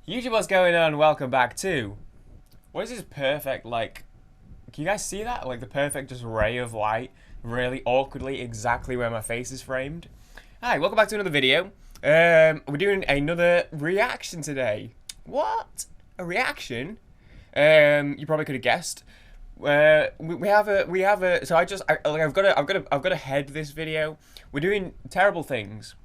YouTube, what's going on? Welcome back to... What is this perfect, like... Can you guys see that? Like, the perfect just ray of light, really awkwardly exactly where my face is framed. Hi, welcome back to another video. We're doing another reaction today. What? A reaction? You probably could have guessed. We have a. So I've got to head this video. We're doing Terrible Things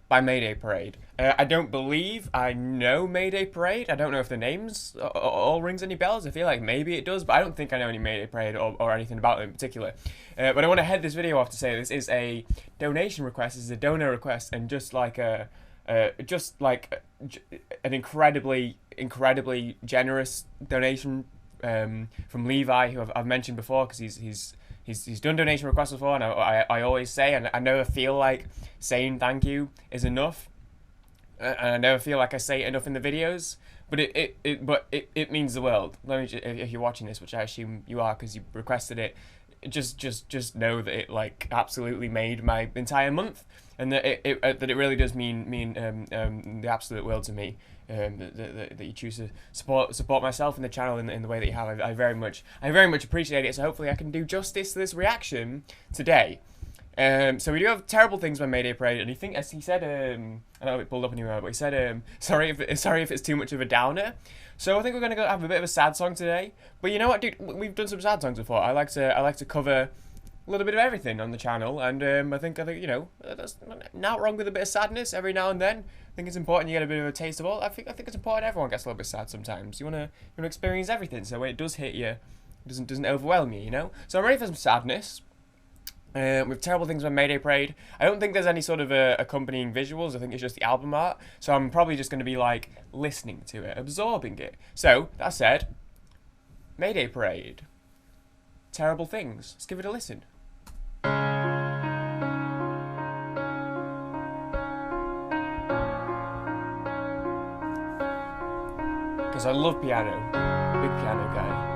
by Mayday Parade. I don't believe I know Mayday Parade. I don't know if the names all rings any bells. I feel like maybe it does, but I don't think I know any Mayday Parade or anything about them in particular. But I want to head this video off to say this is a donation request. This is a donor request, and just like an incredibly generous donation from Levi, who I've mentioned before, because he's done donation requests before, and I always say, and I never feel like saying thank you is enough, and I never feel like I say it enough in the videos, but it means the world. Let me if you're watching this, which I assume you are because you requested it, just know that it like absolutely made my entire month, and that it really does mean the absolute world to me. That you choose to support myself and the channel in the way that you have. I very much appreciate it. So hopefully I can do justice to this reaction today. So we do have Terrible Things by Mayday Parade, and he said I don't know if it pulled up anywhere, but he said sorry if it's too much of a downer. So I think we're gonna go have a bit of a sad song today. But you know what, dude, we've done some sad songs before. I like to cover a little bit of everything on the channel, and I think you know, that's not wrong with a bit of sadness every now and then. I think it's important you get a bit of a taste of all. I think it's important everyone gets a little bit sad sometimes. You wanna experience everything, so when it does hit you, it doesn't overwhelm you, you know. So I'm ready for some sadness. With Terrible Things by Mayday Parade. I don't think there's any sort of accompanying visuals. I think it's just the album art. So I'm probably just going to be like listening to it, absorbing it. So that said, Mayday Parade, Terrible Things. Let's give it a listen. Because I love piano. Big piano guy.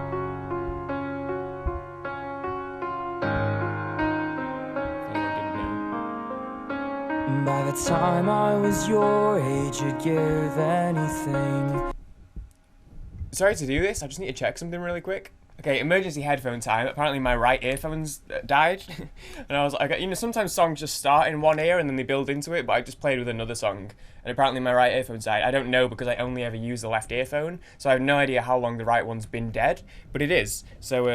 By the time I was your age, you'd give anything. Sorry to do this, I just need to check something really quick. Okay, emergency headphone time. Apparently my right earphones died. And I was like, you know, sometimes songs just start in one ear and then they build into it, but I just played with another song. And apparently my right earphone's died. I don't know because I only ever use the left earphone, so I have no idea how long the right one's been dead, but it is. So,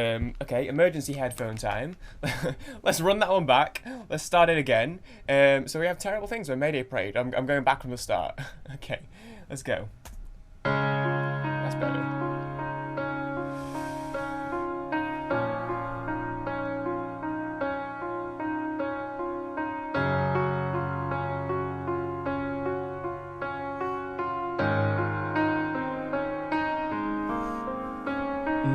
okay, emergency headphone time. Let's run that one back. Let's start it again. So we have Terrible Things by Mayday Parade. I'm going back from the start. Okay, let's go. That's better.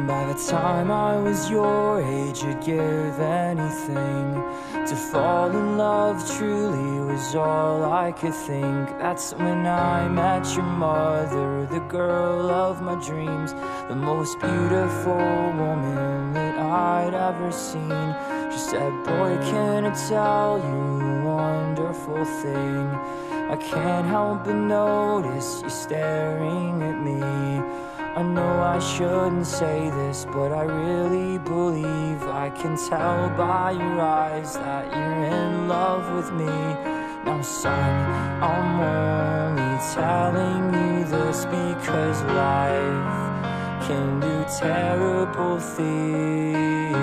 By the time I was your age, you'd give anything. To fall in love truly was all I could think. That's when I met your mother, the girl of my dreams, the most beautiful woman that I'd ever seen. She said, boy, can I tell you a wonderful thing? I can't help but notice you staring at me. I know I shouldn't say this, but I really believe I can tell by your eyes that you're in love with me. Now son, I'm only telling you this because life can do terrible things.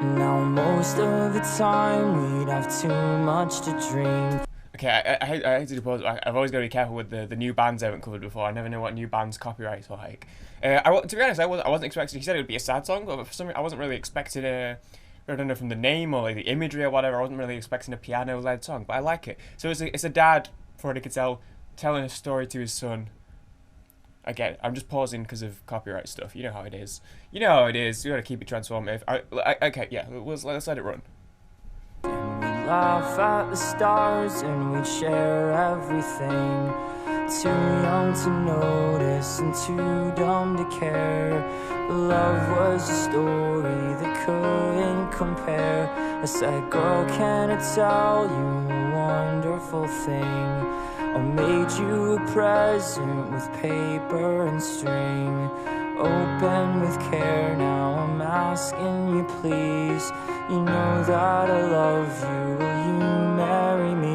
Now most of the time we'd have too much to drink. Okay, I hate to do pause. I've always got to be careful with the new bands I haven't covered before. I never know what new bands' copyrights are like. To be honest, I wasn't expecting. He said it would be a sad song, but for some reason I wasn't really expecting I don't know, from the name or like the imagery or whatever. I wasn't really expecting a piano-led song, but I like it. So it's a dad, for what I could tell, telling a story to his son. Again, I'm just pausing because of copyright stuff. You know how it is. You know how it is. You gotta keep it transformative. Okay, yeah, let's let it run. And we laugh at the stars and we'd share everything. Too young to notice and too dumb to care. Love was a story that couldn't compare. I said, girl, can I tell you a wonderful thing? I made you a present with paper and string. Open with care, now I'm asking you please. You know that I love you, will you marry me?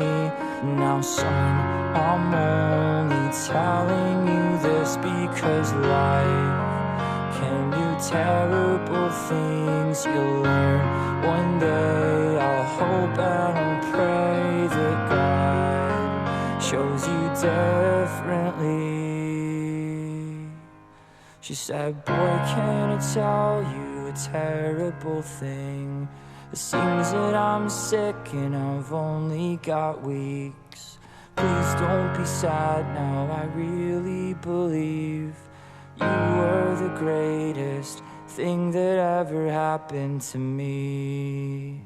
Now son, I'm only telling you this because life can do terrible things. You'll learn one day, I'll hope and I'll pray that God shows you differently. She said, boy, can I tell you a terrible thing? It seems that I'm sick and I've only got weeks. Please don't be sad now, I really believe you were the greatest thing that ever happened to me.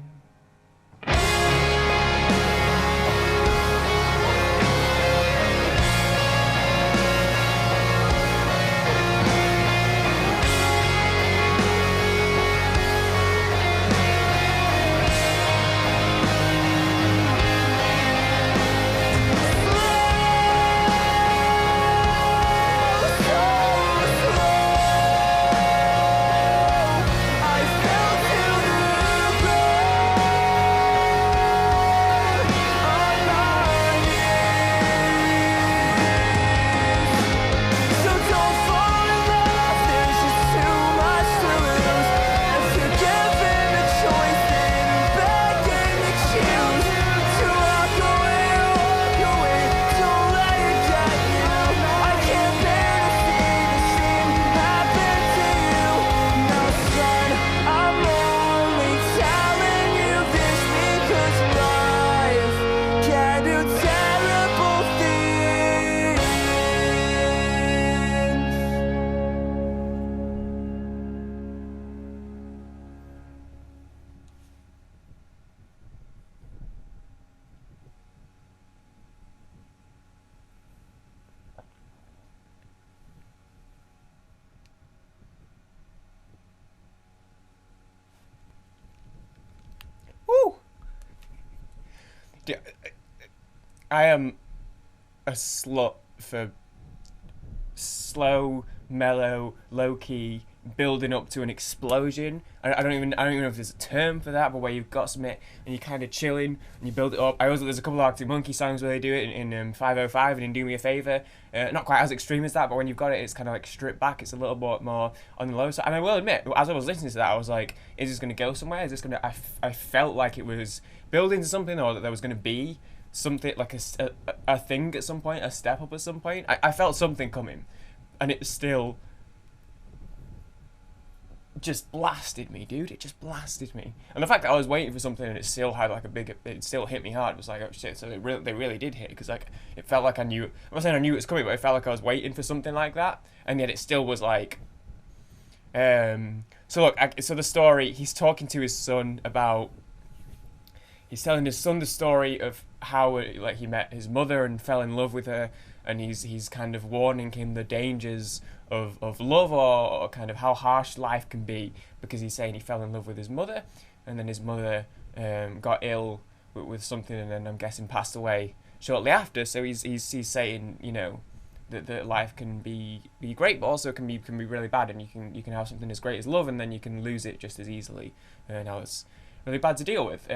I am a slut for slow, mellow, low-key, building up to an explosion. I don't even know if there's a term for that, but where you've got something and you're kind of chilling and you build it up. There's a couple of Arctic Monkey songs where they do it in 505 and in Do Me a Favour. Not quite as extreme as that, but when you've got it, it's kind of like stripped back. It's a little bit more on the low side. And I will admit, as I was listening to that, I was like, is this going to go somewhere? Is this going to... I felt like it was building to something, or that there was going to be something like a thing at some point, a step up at some point. I felt something coming, and it still just blasted me, dude. It just blasted me. And the fact that I was waiting for something and it still had like it still hit me hard, was like, oh shit. So they really did hit, because like it felt like I'm not saying I knew it was coming, but it felt like I was waiting for something like that, and yet it still was like. So look, so the story, he's talking to his son about. He's telling his son the story of how like he met his mother and fell in love with her, and he's kind of warning him the dangers of love, or kind of how harsh life can be, because he's saying he fell in love with his mother, and then his mother got ill with something, and then I'm guessing passed away shortly after. So he's saying, you know, that life can be great, but also can be really bad, and you can have something as great as love, and then you can lose it just as easily. Now it's really bad to deal with.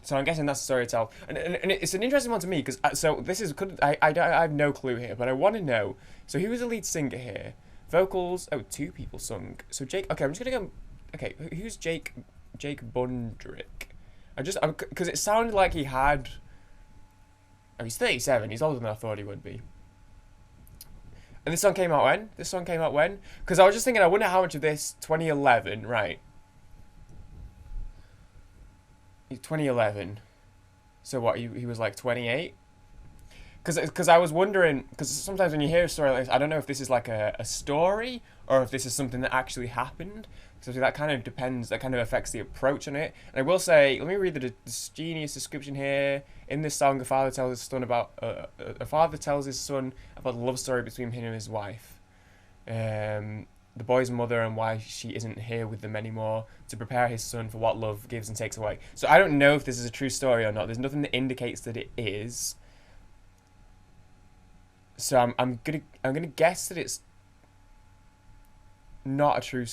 So I'm guessing that's the story to tell, and it's an interesting one to me, because so this is I have no clue here, but I want to know. So he was the lead singer here, vocals. Oh, two people sung. So Jake. Okay, I'm just gonna go. Okay, who's Jake Bundrick? Because it sounded like he had. Oh, he's 37. He's older than I thought he would be. And this song came out when? Because I was just thinking, I wonder how much of this 2011, right? 2011. So what, he was like 28? Because I was wondering, because sometimes when you hear a story like this, I don't know if this is like a story or if this is something that actually happened. So that kind of depends, that kind of affects the approach on it. And I will say, let me read the genius description here. In this song, a father tells his son about the love story between him and his wife. The boy's mother and why she isn't here with them anymore to prepare his son for what love gives and takes away. So I don't know if this is a true story or not. There's nothing that indicates that it is. So I'm gonna guess that it's not a true.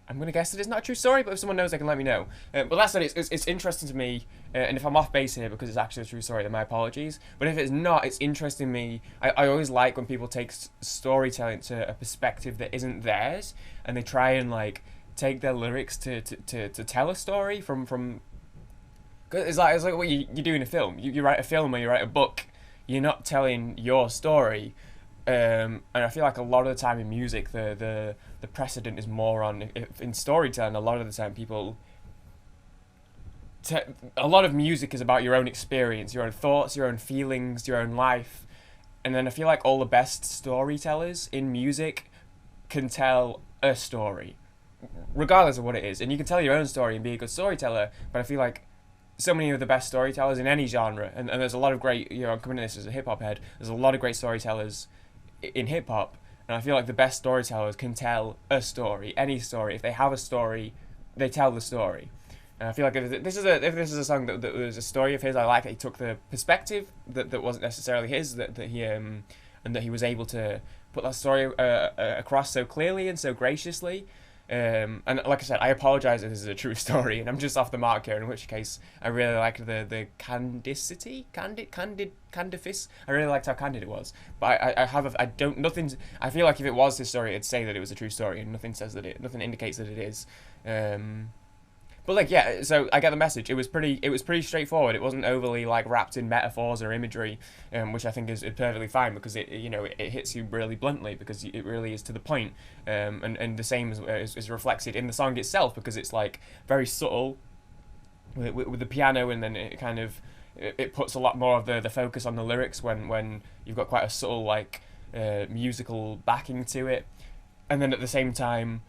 I'm gonna guess that it's not a true story, but if someone knows, they can let me know. But that said, it's interesting to me, and if I'm off base here because it's actually a true story, then my apologies. But if it's not, it's interesting to me. I always like when people take storytelling to a perspective that isn't theirs, and they try and like take their lyrics to tell a story from. It's like what you do in a film. You write a film or you write a book. You're not telling your story, and I feel like a lot of the time in music, the precedent is more on in storytelling. A lot of the time, a lot of music is about your own experience, your own thoughts, your own feelings, your own life, and then I feel like all the best storytellers in music can tell a story, regardless of what it is, and you can tell your own story and be a good storyteller. But I feel like so many of the best storytellers in any genre, and there's a lot of great, I'm coming to this as a hip-hop head, there's a lot of great storytellers in hip-hop, and I feel like the best storytellers can tell a story, any story. If they have a story, they tell the story. And I feel like if this is a song that was a story of his, I like that he took the perspective that wasn't necessarily his, that he and that he was able to put that story across so clearly and so graciously. And like I said, I apologise if this is a true story and I'm just off the mark here, in which case I really liked the candidicity, candidus. I really liked how candid it was. But I feel like if it was his story, it'd say that it was a true story, and nothing indicates that it is. But like, yeah, so I get the message. It was pretty straightforward. It wasn't overly like wrapped in metaphors or imagery, which I think is perfectly fine, because it hits you really bluntly, because it really is to the point. And the same is reflected in the song itself, because it's like very subtle with the piano, and then it puts a lot more of the focus on the lyrics when you've got quite a subtle like musical backing to it, and then at the same time,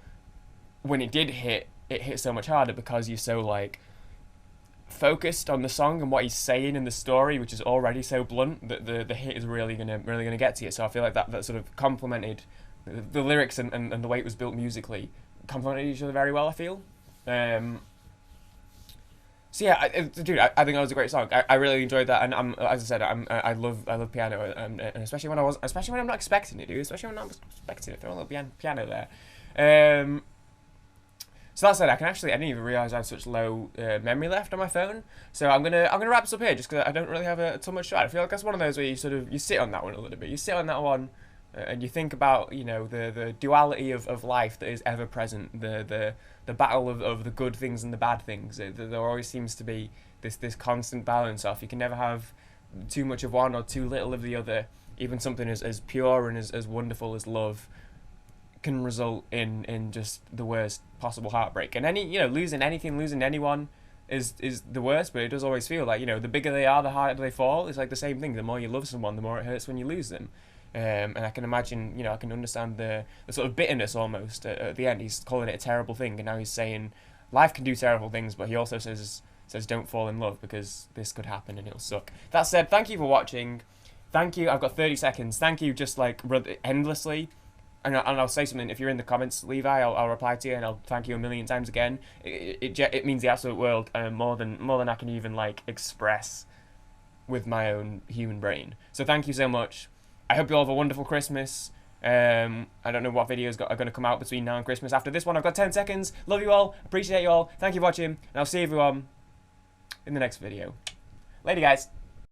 when it did hit, it hit so much harder because you're so like focused on the song and what he's saying in the story, which is already so blunt, that the hit is really gonna get to you. So I feel like that sort of complemented the lyrics and the way it was built musically, complemented each other very well, I feel. So yeah, dude, I think that was a great song. I really enjoyed that, and as I said, I love piano, and especially when I'm not expecting it, dude. Especially when I'm not expecting it, throw a little piano there. So that said, I didn't even realise I had such low memory left on my phone. So I'm gonna wrap this up here, just because I don't really have too much to add. I feel like that's one of those where you sit on that one a little bit. You sit on that one, and you think about the duality of life that is ever present, the battle of the good things and the bad things. There always seems to be this constant balance off. You can never have too much of one or too little of the other. Even something as pure and as wonderful as love can result in just the worst possible heartbreak. And losing anything, losing anyone is the worst, but it does always feel like, the bigger they are, the harder they fall. It's like the same thing. The more you love someone, the more it hurts when you lose them. And I can imagine, I can understand the sort of bitterness almost at the end. He's calling it a terrible thing, and now he's saying life can do terrible things, but he also says don't fall in love, because this could happen and it'll suck. That said, thank you for watching. Thank you. I've got 30 seconds. Thank you just like endlessly. And I'll say something. If you're in the comments, Levi, I'll reply to you, and I'll thank you a million times again. It means the absolute world, more than I can even like express with my own human brain. So thank you so much. I hope you all have a wonderful Christmas. I don't know what videos are going to come out between now and Christmas. After this one, I've got 10 seconds. Love you all. Appreciate you all. Thank you for watching, and I'll see everyone in the next video. Later, guys.